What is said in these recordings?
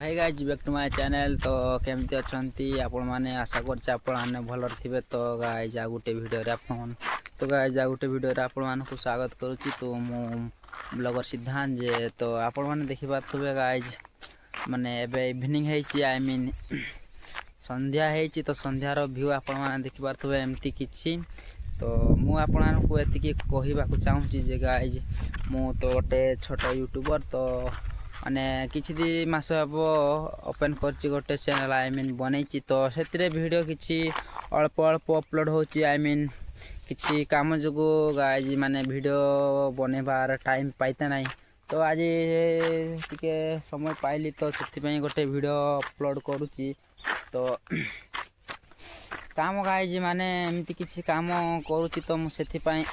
Hi guys back to my channel. तो केमती अच्छी आपण मैंने आशा करने भलर थे। तो गाइज आ गोटे भिडियो आपण मानक स्वागत करुच्ची। तो मु ब्लॉगर सिद्धांत जे तो आपण मैंने देखिपे गाइज माने एबे इवनिंग है आई मीन संध्या है। तो संध्यार व्यू आपण मैंने देखिपे एमती किछि। तो मु आपको एतिकी कहवाक चाहूँगी जे गाइज मु तो गोटे छोट यूट्यूबर। तो माने किछि दी मास हम ओपन करछि गोटे चैनल आई मीन बनैछि। तो से वीडियो किछि अल्प अल्प अपलोड होछि आई मीन किछि काम जोगु गाइज माने वीडियो बनेबार टाइम पाइते नहीं। तो आज टिके समय पाइली तो से गोटे वीडियो अपलोड करुछि। तो काम गाइज माने एमती किछि काम करुछि तो मु सेथिपाई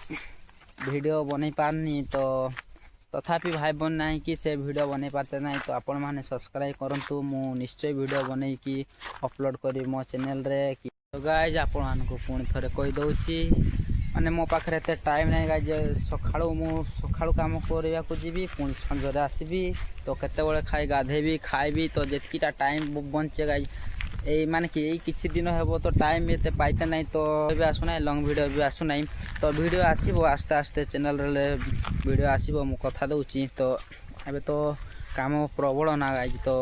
वीडियो बनै पारनी। तो तथापि भाई बन नहीं कि से वीडियो बनै पारते नहीं। तो आपण माने सब्सक्राइब करंतु मु निश्चय वीडियो बनै कि अपलोड करी मो चैनल रे। तो गाइज आपण मानकु पुणी थरे कहि दउछि माने मो पाखरे एते टाइम नहीं गाइज। सखाळु काम करिया को जीवी पुणी संजरे आसीबी। तो केते बेले खाई गाधेबी खाइबी। तो जेतकीटा टाइम बंचे गाइज माने कि किछि दिन हेबो तो टाइम एते पाइते नहीं। तो भी आसुना लॉन्ग वीडियो भी आसुना। तो वीडियो आसीबो आस्ते आस्ते चैनल रे वीडियो आसीबो मु कथा दउछि। तो एबे तो काम प्रबल ना गाइज। तो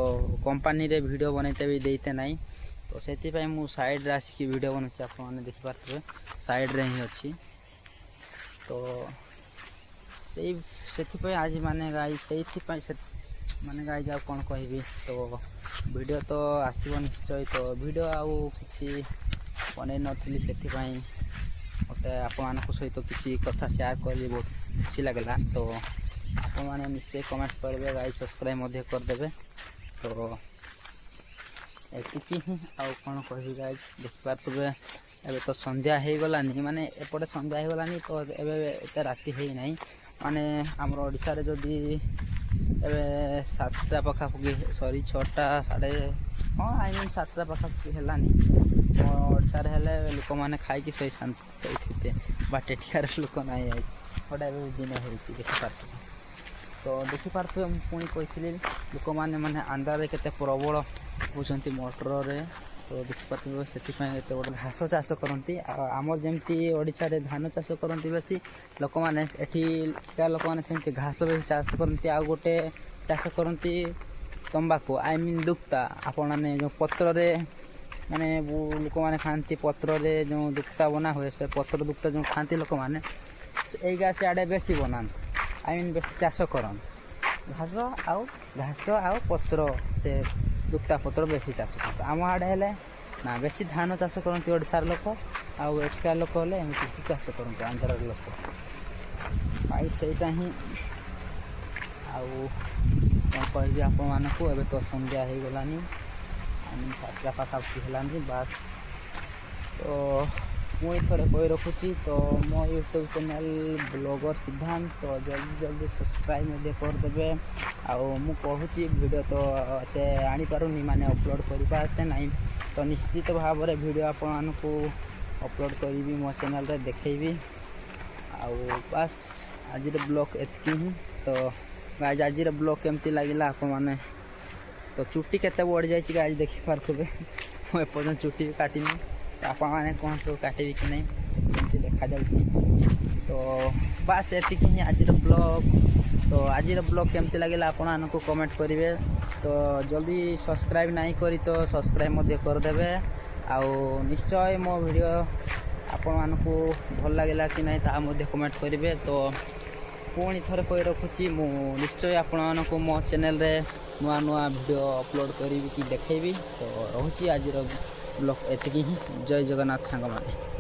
कंपनी रे वीडियो बनैते भी देते नहीं। तो सेति पय मु साइड रे आसी वीडियो बनउछि आपण माने देखि पारथबे साइड रे ही अछि। तो सेति पय आज माने गाइज सेति पय माने गाइज आ कोन कहबी। तो वीडियो तो आसीबो निश्चय। तो वीडियो आउ किछि बनै नथिली सेति पय ओते आपण सहित किछि कथा शेयर करली बहुत खुशी लागला। तो आपण माने निश्चय कमेंट करबे गाइज सब्सक्राइब मध्ये कर देबे। तो एतिकी ही आ कोन कहबी गाइज देखि पारथबे एबे तो संध्या हे गलानी माने एपटे संध्या हे गलानी। तो एबे एते राति हे नहीं माने हमर ओडिसा रे जदी एबे 7टा पखापकी सॉरी 6टा साढ़े हाँ आई मीन 7टा पखापकी हेलानी। ओडिसा रे हेले लोक माने खाई कि सही थिते बाटे ठिकार लोक नाही आई ओडा एबे दिन हेछि देखि पारथबे। तो देखि पारथबे पुणी कहिथिले लोक माने अंधारे केते प्रबल होचंती मोटर रे। तो देखि पारथबे सेति पय एते बड घास चाष करंती। आमर जेमती ओडिसा रे धान चाष करंती बेसी लोक माने एठी का लोक माने सेमती घास बेसी चाष करंती। आ गोटे चाष करंती तंबाकू आई मीन दुक्ता आपण माने जो पत्र रे माने लोक माने खांती पत्र रे जो दुक्ता बना हुए से पत्र दुक्ता जो खांती लोक माने एई गाछ आडे बेसी बनान आई मीन बेसी चाष करन घास आउ पत्र से दुक्ता पत्र बेसी चाष करन। आम आडे हेले ना बेसी धान चाष करंती ओडिसार लोक आउ एठिका लोक हेले एमती चाष करंती आंध्र लोक आई सेटा ही आउ कौन कहबी आपण मानकु। एबे तो संध्या हे गलानी आई 7टा पाखापी हेलानी बास। तो मुई थोड़े कही रखुची। तो मो यूट्यूब चैनल ब्लॉगर सिद्धांत तो जल्दी जल्दी सब्सक्राइब मध्ये कर देबे। आउ मु कहूची वीडियो तो एते आनी पारुनी माने अपलोड करि पारते नहीं। तो निश्चित भाव रे वीडियो आपण मानकु अपलोड करिवि मो चैनल रे देखैबी। आउ बस आज रे ब्लॉग एतकी ही। तो गाइज आज रे ब्लॉग केमती लागिला आपण माने तो चुट्टी केते बढ़ जाय छि गाइज देखि पारथबे मो एपर्यंत चुट्टी काटिनी। आपण माने कोन तो काटेबी कि नहीं केमती देखा जाउछि। तो बस एतिकी ही आज रे ब्लॉग। तो आज रे ब्लॉग केमती लागिला आपण मानकु कमेंट करिवे। तो जल्दी सब्सक्राइब नहीं करी तो सब्सक्राइब मध्ये कर देबे। आउ निश्चय मो वीडियो आपण मानकु भल लागिला कि नहीं ता मध्ये कमेंट करिवे। तो पुणी थरे कहि रखुची मु निश्चय आपण मानकु मो चैनल रे नुआ नुआ वीडियो अपलोड करी कि देखैबी। तो रहूची आज रो ब्लॉग एतिकी ही। जय जगन्नाथ सांग माने।